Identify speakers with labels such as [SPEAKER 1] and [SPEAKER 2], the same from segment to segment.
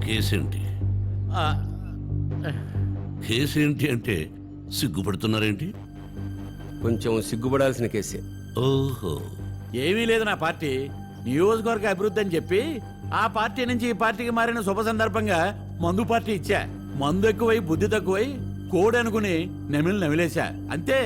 [SPEAKER 1] కేసేంటి కేసేంటి అంటే సిగ్గుపడుతున్నారేంటి?
[SPEAKER 2] కొంచెం సిగ్గుపడాల్సిన కేసే.
[SPEAKER 1] ఓహో,
[SPEAKER 3] ఏమీ లేదు. నా పార్టీ నియోజకవర్గ అభివృద్ధి అని చెప్పి ఆ పార్టీ నుంచి ఈ పార్టీకి మారిన శుభ సందర్భంగా మందు పార్టీ ఇచ్చా. మందు ఎక్కువై బుద్ధి తక్కువై కోడి అనుకుని నెమిలి నమిలేశా, అంతే.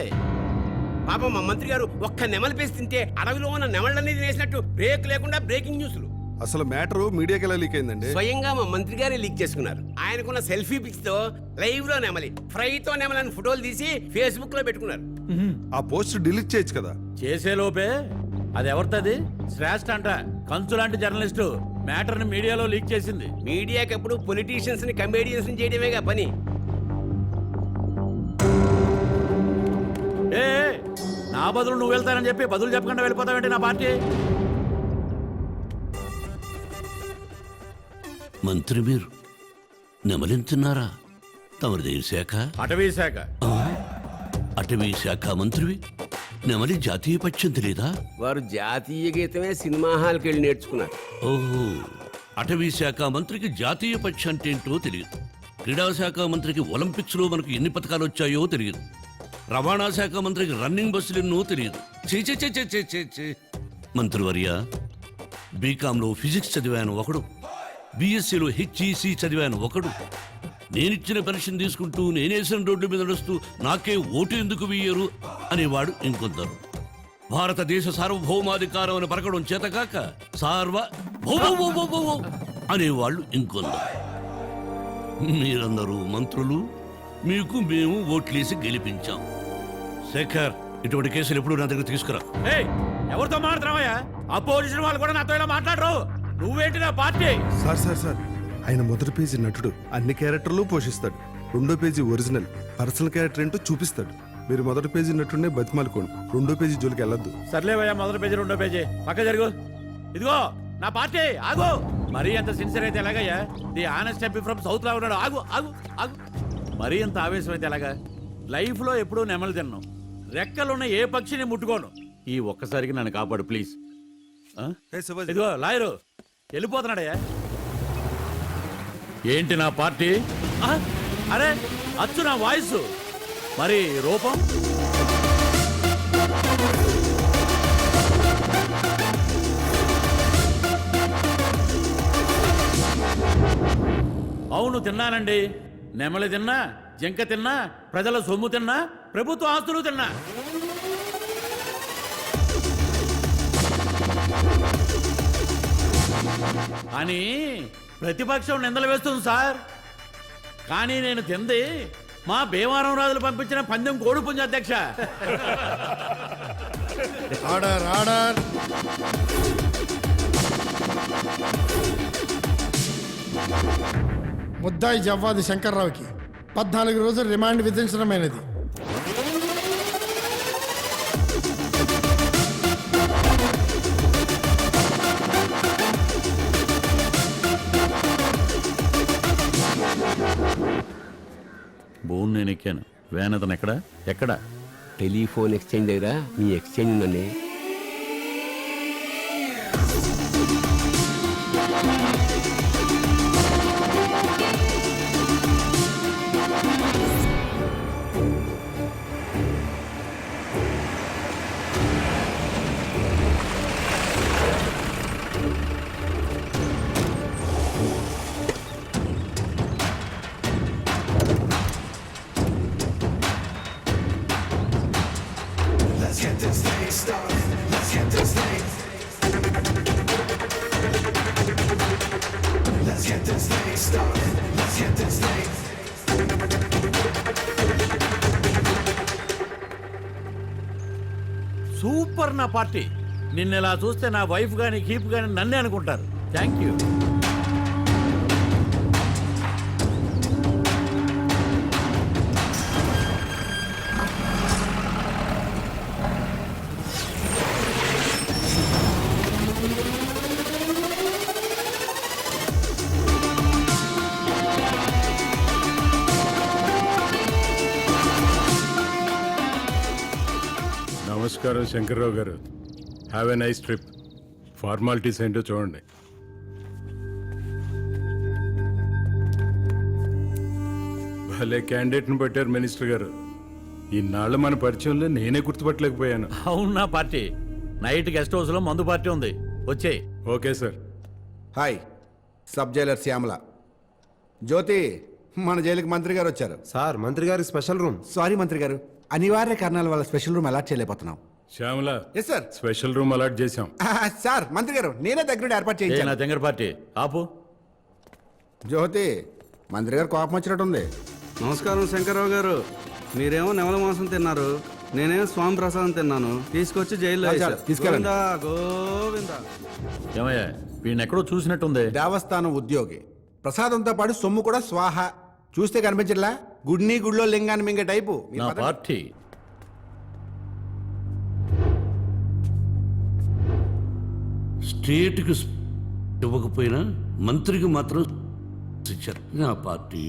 [SPEAKER 2] పాపం మా మంత్రి గారు ఒక్క నెమలి పేసి తింటే అడవిలో ఉన్న నెమళ్ళన్నీ తినేసినట్టు బ్రేక్ లేకుండా బ్రేకింగ్ న్యూస్లు.
[SPEAKER 4] అసలు మ్యాటర్ మీడియాకి ఎలా లీక్ అయిందండి?
[SPEAKER 2] స్వయంగా మా మంత్రి గారే లీక్ చేసుకున్నారు. ఆయనకున్న సెల్ఫీ పిక్స్ తో లైవ్ లో నెమలి, ఫ్రైతో నెమలని ఫోటోలు తీసి ఫేస్బుక్ లో పెట్టుకున్నారు.
[SPEAKER 4] ఆ పోస్ట్ డిలీట్ చేయొచ్చు కదా.
[SPEAKER 3] చేసే లోపే అది ఎవరిది? శ్రేష్ఠ అంట, కంచు లాంటి జర్నలిస్టు మ్యాటర్ ని మీడియాలో లీక్ చేసింది.
[SPEAKER 2] మీడియాకి ఎప్పుడు పొలిటీషియన్స్ ని కమేడియన్స్ ని చేయడమేగా పని.
[SPEAKER 3] ఏ నా బదులు నువ్వు వెళ్తానని చెప్పి బదులు చెప్పకుండా వెళ్ళిపోతావేంటి నా పార్టీ?
[SPEAKER 1] మంత్రి మీరు నెమలించున్నారా? తమరిదే శాఖ?
[SPEAKER 3] అటవీ శాఖ.
[SPEAKER 1] అటవీ శాఖ మంత్రివి నెమలి జాతీయ పక్షం తెలీదా?
[SPEAKER 2] వారు జాతీయ గీతమే సినిమా హాల్కి వెళ్ళి నేర్చుకున్నారు.
[SPEAKER 1] ఓహో, అటవీ శాఖ మంత్రికి జాతీయ పక్షి అంటే ఏంటో తెలియదు. క్రీడా శాఖ మంత్రికి ఒలింపిక్స్ లో మనకు ఎన్ని పథకాలు వచ్చాయో తెలియదు. రవాణా శాఖ మంత్రికి రన్నింగ్ బస్సులు ఎన్నో తెలియదు. మంత్రివర్య, బీకాంలో ఫిజిక్స్ చదివాను ఒకడు, బిఎస్సీలో హెచ్ఈసి చదివాను ఒకడు, నేనిచ్చిన పెన్షన్ తీసుకుంటూ నేనేసిన రోడ్డు మీద నడుస్తూ నాకే ఓటు ఎందుకు వేయరు అనేవాడు ఇంకొందరు. భారతదేశ సార్వభౌమాధికారం అని పలకడం చేతకాక అనేవాళ్ళు ఇంకొందరు. మీరందరూ మంత్రులు, మీకు మేము ఓట్లేసి గెలిపించాం. శేఖర్, ఇటువంటి కేసులు ఎప్పుడు నా దగ్గర తీసుకురా.
[SPEAKER 3] ఎవరితో మాట్లాడుతున్నావయ్యా? అపోజిషన్ వాళ్ళు కూడా నాతో ఇలా మాట్లాడరు. నువ్వేంటి నా పార్టీ?
[SPEAKER 4] సార్ ఆయన మొదటి పేజీ నటుడు, అన్ని క్యారెక్టర్లు పోషిస్తాడు. రెండో పేజీ ఒరిజినల్ పర్సనల్ క్యారెక్టర్ ఏంటో చూపిస్తాడు. మీరు మొదటి పేజీ నటుడినే బతిమాలుకోండి, రెండో పేజీ జోలికి వెళ్ళొద్దు.
[SPEAKER 3] సర్లేవయ్యా, మొదటి పేజీ రెండో పేజీ పక్క జరుగు. ఇదిగో నా పార్టీ, ఆగు. మరీ అంత సిన్సియర్ అయితే ఎలాగయ్యా? The honest MP from south లా ఉన్నాడు. ఆగు ఆగు ఆగు. మరీ అంత ఆవేశం అయితే ఎలాగా? లైఫ్ లో ఎప్పుడూ నెమలు తిన్నాను, రెక్కలున్న ఏ పక్షిని ముట్టుకోను. ఈ ఒక్కసారికి నన్ను కాపాడు ప్లీజ్. ఇదిగో లాయరు వెళ్ళిపోతున్నాడయ్యా. ఏంటి నా పార్టీ? అరే అచ్చు నా వాయిస్, మరి రూపం? అవును తిన్నానండి. నెమలి తిన్నా, జింక తిన్నా, ప్రజల సొమ్ము తిన్నా, ప్రభుత్వ ఆస్తులు తిన్నా. అని ప్రతిపక్షం నిందలు వేస్తుంది సార్. కానీ నేను తింది మా భీమవరం రాజులు పంపించిన పందెం కోడి పుంజ అధ్యక్ష.
[SPEAKER 5] Order order. ముద్దాయి జవ్వాది శంకర్రావుకి 14 రోజులు రిమాండ్ విధించడమైనది.
[SPEAKER 3] బోన్ నేను ఎక్కాను, వ్యాన్ అతను ఎక్కడ?
[SPEAKER 2] టెలిఫోన్ ఎక్స్చేంజ్ దగ్గర మీ ఎక్స్చేంజ్ ఉందండి.
[SPEAKER 3] సూపర్ నా పార్టీ. నిన్న ఇలా చూస్తే నా వైఫ్ గాని కీప్ గాని నన్నే అనుకుంటారు. Thank you.
[SPEAKER 6] నమస్కారం శంకర్రావు గారు. Have a nice trip. Formalities ఏంటో చూడండి. భలే క్యాండిడేట్ని పెట్టారు మినిస్టర్ గారు. ఇన్నాళ్ళు మన పరిచయంలో నేనే గుర్తుపట్టలేకపోయాను.
[SPEAKER 3] అవును నా పార్టీ. నైట్ గెస్ట్ హౌస్ లో మందు పార్టీ ఉంది, వచ్చే.
[SPEAKER 6] Okay sir.
[SPEAKER 7] Hi, sub jailer Shyamala. Jyothi, మన జైలుకి మంత్రి గారు వచ్చారు.
[SPEAKER 8] సార్ మంత్రి గారి స్పెషల్ రూమ్.
[SPEAKER 7] సారీ మంత్రి గారు, అనివార్య కారణాల వల్ల స్పెషల్ రూమ్ అలాట్ చేయలేకపోతున్నాం.
[SPEAKER 6] Shyamala,
[SPEAKER 7] yes sir.
[SPEAKER 6] Special room allot చేశాం.
[SPEAKER 7] సార్ మంత్రి గారు, నేనే దగ్గర ఏర్పాటు
[SPEAKER 3] ఏ నా
[SPEAKER 7] చేయించాను.
[SPEAKER 3] తెంగర పార్టీ ఆపు.
[SPEAKER 7] జ్యోతి, మంత్రి గారు కోపం వచ్చినట్టుంది.
[SPEAKER 9] నమస్కారం శంకర్రావు గారు. మీరేమో నెమల మాంసం తిన్నారు, నేనేమో స్వామి ప్రసాదం తిన్నాను. తీసుకొచ్చి జైల్లో
[SPEAKER 7] చాలు,
[SPEAKER 9] వేశారు.
[SPEAKER 7] తీసుకెళ్ళండి.
[SPEAKER 9] గోవిందా, గోవిందా.
[SPEAKER 3] ఏమయ్యా, వీడిని ఎక్కడో చూసినట్టుంది.
[SPEAKER 7] దేవస్థానం ఉద్యోగి, ప్రసాదంతో పాటు సొమ్ము కూడా స్వాహ. చూస్తే కనిపించట్లా? గుడిని గుడిలో లింగాన్ని మింగే టైపు. మీరు
[SPEAKER 3] నా
[SPEAKER 7] పదండి.
[SPEAKER 3] పార్టీ
[SPEAKER 1] స్టేట్కి ఇవ్వకపోయినా మంత్రికి మాత్రం ఇచ్చారు. నా పార్టీ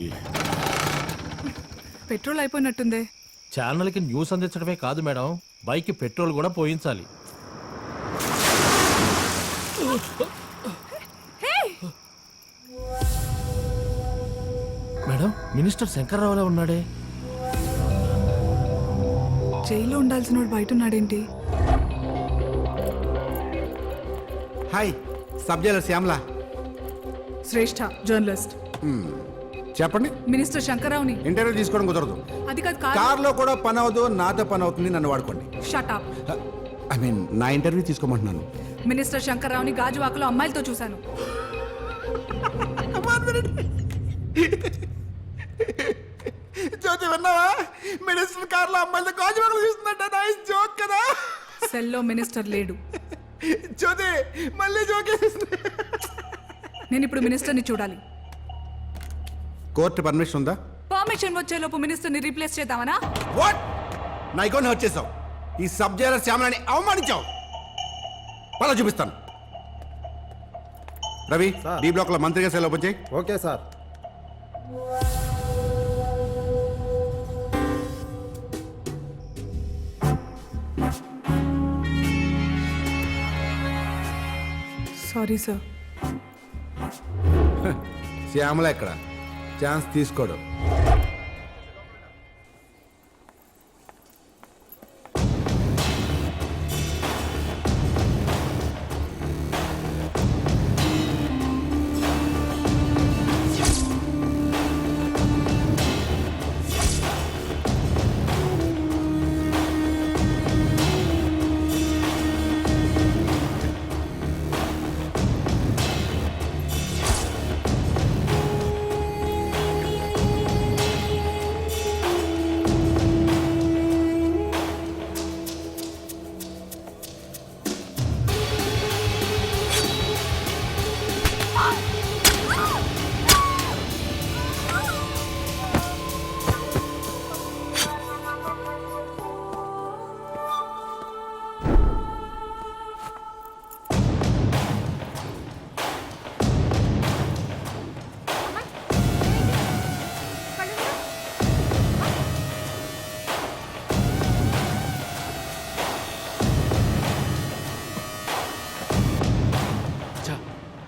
[SPEAKER 10] పెట్రోల్ అయిపోయినట్టుందే.
[SPEAKER 11] ఛానల్కి న్యూస్ అందించడమే కాదు మేడం, బైక్ పెట్రోల్ కూడా పోయించాలి. మేడం, మినిస్టర్ శంకర్రావులా ఉన్నాడే.
[SPEAKER 10] జైల్లో ఉండాల్సిన వాడు బయట ఉన్నాడేంటి?
[SPEAKER 7] Hi, sub jailer Shyamala.
[SPEAKER 10] Shreshta, journalist.
[SPEAKER 7] చెప్పండి.
[SPEAKER 10] మినిస్టర్ శంకర్రావుని.
[SPEAKER 7] ఇంటర్వ్యూ తీసుకోవడం కుదరదు.
[SPEAKER 10] అది కాదు కాదు.
[SPEAKER 7] కార్లో కూడా పని అవ్వదు, నాతో పని అవుతుంది. నన్ను వాడుకోండి.
[SPEAKER 10] Shut up.
[SPEAKER 7] ఐ మీన్, నా ఇంటర్వ్యూ తీసుకోమంటున్నాను.
[SPEAKER 10] మినిస్టర్ శంకర్రావుని గాజువాకలో అమ్మాయిలతో చూశాను.
[SPEAKER 7] జ్యోతి, విన్నావా? మినిస్టర్ కార్లో అమ్మాయిలతో గాజువాకలు చూస్తుందంట. నైస్ జోక్ కదా.
[SPEAKER 10] సెల్లో మినిస్టర్ లేడు.
[SPEAKER 7] జ్యోతి, మళ్ళీ జోక్.
[SPEAKER 10] నేను ఇప్పుడు మినిస్టర్ని చూడాలి.
[SPEAKER 7] కోర్టు పర్మిషన్ ఉందా?
[SPEAKER 10] పర్మిషన్ వచ్చేలోపు మినిస్టర్ని రీప్లేస్ చేద్దామనా?
[SPEAKER 7] వాట్? నా ఇగోని హర్ట్ చేసావు. ఈ సబ్ జైలర్ శ్యామలని అవమానించావు. పలా చూపిస్తాను. రవి, డి బ్లాక్ లో మంత్రిగా సెల్ ఓపెన్ చేయి.
[SPEAKER 8] Okay sir.
[SPEAKER 10] Sorry sir.
[SPEAKER 7] Shyamala ఎక్కడ? ఛాన్స్ తీసుకోడు.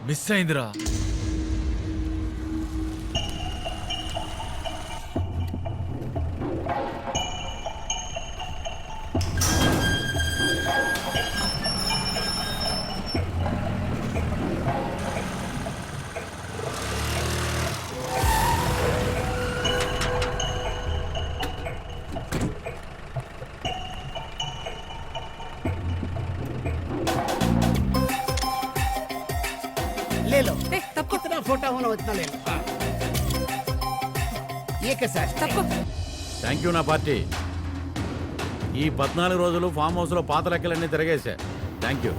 [SPEAKER 11] మిస్ అయిందిరా.
[SPEAKER 2] ले लो,
[SPEAKER 10] ఏ, తప్పు
[SPEAKER 2] कितना फोटा होना उतना ले लो. ये कैसा है?
[SPEAKER 10] తప్పు.
[SPEAKER 3] థ్యాంక్ యూ నా పార్టీ. ఈ 14 రోజులు ఫామ్ హౌస్ లో పాత లెక్కలన్నీ తిరగేశా. Thank you.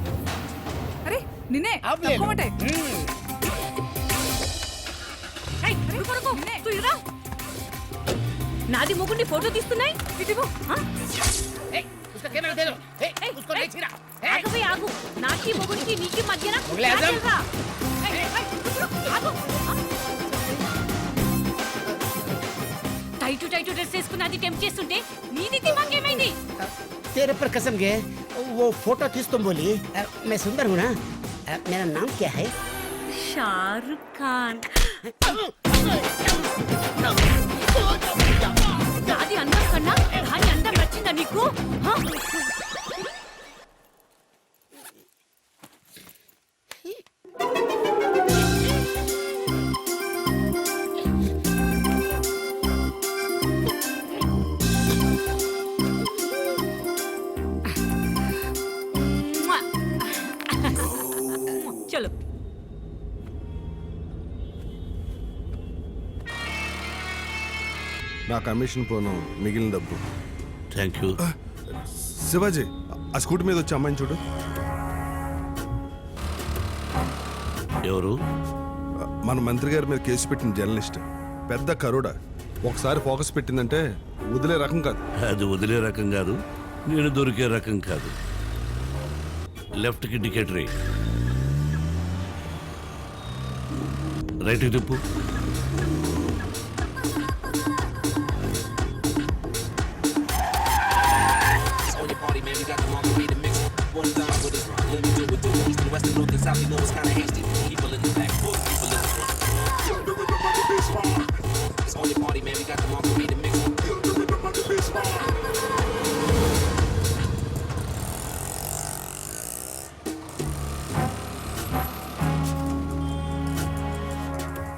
[SPEAKER 10] అరే నిన్నే
[SPEAKER 2] अब ले लो.
[SPEAKER 10] తక్కువటే. ఏయ్, అరే, కొడుకు, నిన్నే. తూ ఇరా.
[SPEAKER 12] నాది మొగుడిని ఫోటో తీస్తున్నాయి.
[SPEAKER 10] ఇదిగో. ఆ?
[SPEAKER 2] ए, उसका कैमरा दे दो. ए, उसको नहीं छीना. ए,
[SPEAKER 12] ఆగవే ఆగు. నాకి మొగుడికి నీకి మధ్యన
[SPEAKER 2] మొగులే ఆజం.
[SPEAKER 12] రాజేల్రా.
[SPEAKER 10] ఏయ్, ఏయ్, ఆగు.
[SPEAKER 12] టైటు డ్రెస్ వేసుకుని అది టెంప్ చేస్తుంటే నీది దిమాగ్ ఏమైంది?
[SPEAKER 2] तेरे पर कसम के वो फोटो किस तुम बोली? मैं सुंदर हूँ ना? मेरा नाम क्या है?
[SPEAKER 12] షారుఖ్ ఖాన్. నాది అందం కన్నా దాని అందం నచ్చిందా నీకు హ? చలో
[SPEAKER 4] నా కమిషన్ పోను మిగిలిన డబ్బు.
[SPEAKER 1] Thank you.
[SPEAKER 4] శివాజీ ఆ స్కూటీ మీద వచ్చి అమ్మాయిని చూడు.
[SPEAKER 1] ఎవరు?
[SPEAKER 4] మన మంత్రి గారి మీద కేసు పెట్టిన జర్నలిస్ట్, పెద్ద కరోడా. ఒకసారి ఫోకస్ పెట్టిందంటే వదిలే రకం కాదు.
[SPEAKER 1] అది వదిలే రకం కాదు, నేను దొరికే రకం కాదు. లెఫ్ట్కి ఇండికేటర్ వేయి. రైట్కి తిప్పు.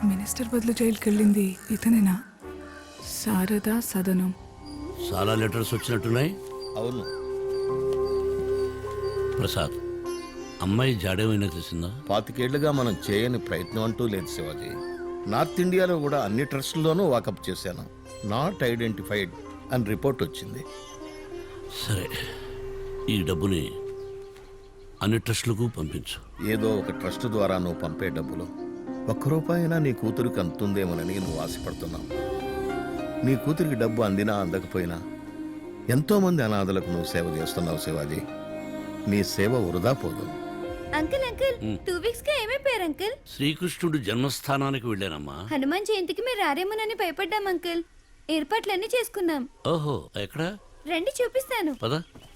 [SPEAKER 10] మినిస్టర్ బదులు జైలుకి వెళ్ళింది ఇతనేనా? శారదా సదనం.
[SPEAKER 1] చాలా లెటర్స్ వచ్చినట్టున్నాయి.
[SPEAKER 11] అవును.
[SPEAKER 1] ప్రసాద్, అమ్మాయి జాడేమైనా తెలిసిందా?
[SPEAKER 11] 25 ఏళ్లుగా మనం చేయని ప్రయత్నం అంటూ లేదు శివాజీ. నార్త్ ఇండియాలో కూడా అన్ని ట్రస్టుల్లోనూ వాకప్ చేశాను. నాట్ ఐడెంటిఫైడ్ అని రిపోర్ట్ వచ్చింది.
[SPEAKER 1] సరే, ఈ డబ్బుని అన్ని ట్రస్టులకు పంపించు.
[SPEAKER 11] ఏదో ఒక ట్రస్ట్ ద్వారా నువ్వు పంపే డబ్బులు ₹1 అయినా నీ కూతురికి అందుతుందేమోనని నువ్వు ఆశపడుతున్నావు. నీ కూతురికి డబ్బు అందినా అందకపోయినా ఎంతో మంది అనాథలకు నువ్వు సేవ చేస్తున్నావు శివాజీ. నీ సేవ వృధా పోదు.
[SPEAKER 12] అంకుల్ అంకుల్ 2 వీక్స్ గా ఏమైపోయారు అంకుల్?
[SPEAKER 1] శ్రీకృష్ణుడు జన్మస్థానానికి వెళ్ళానమ్మా.
[SPEAKER 12] హనుమాన్ జయంతికి మీరు రారేమోనని భయపడ్డాం అంకుల్. ఏర్పాట్లన్నీ చేసుకున్నాం.
[SPEAKER 1] ఓహో, ఎక్కడ?
[SPEAKER 12] రండి చూపిస్తాను.
[SPEAKER 1] పద.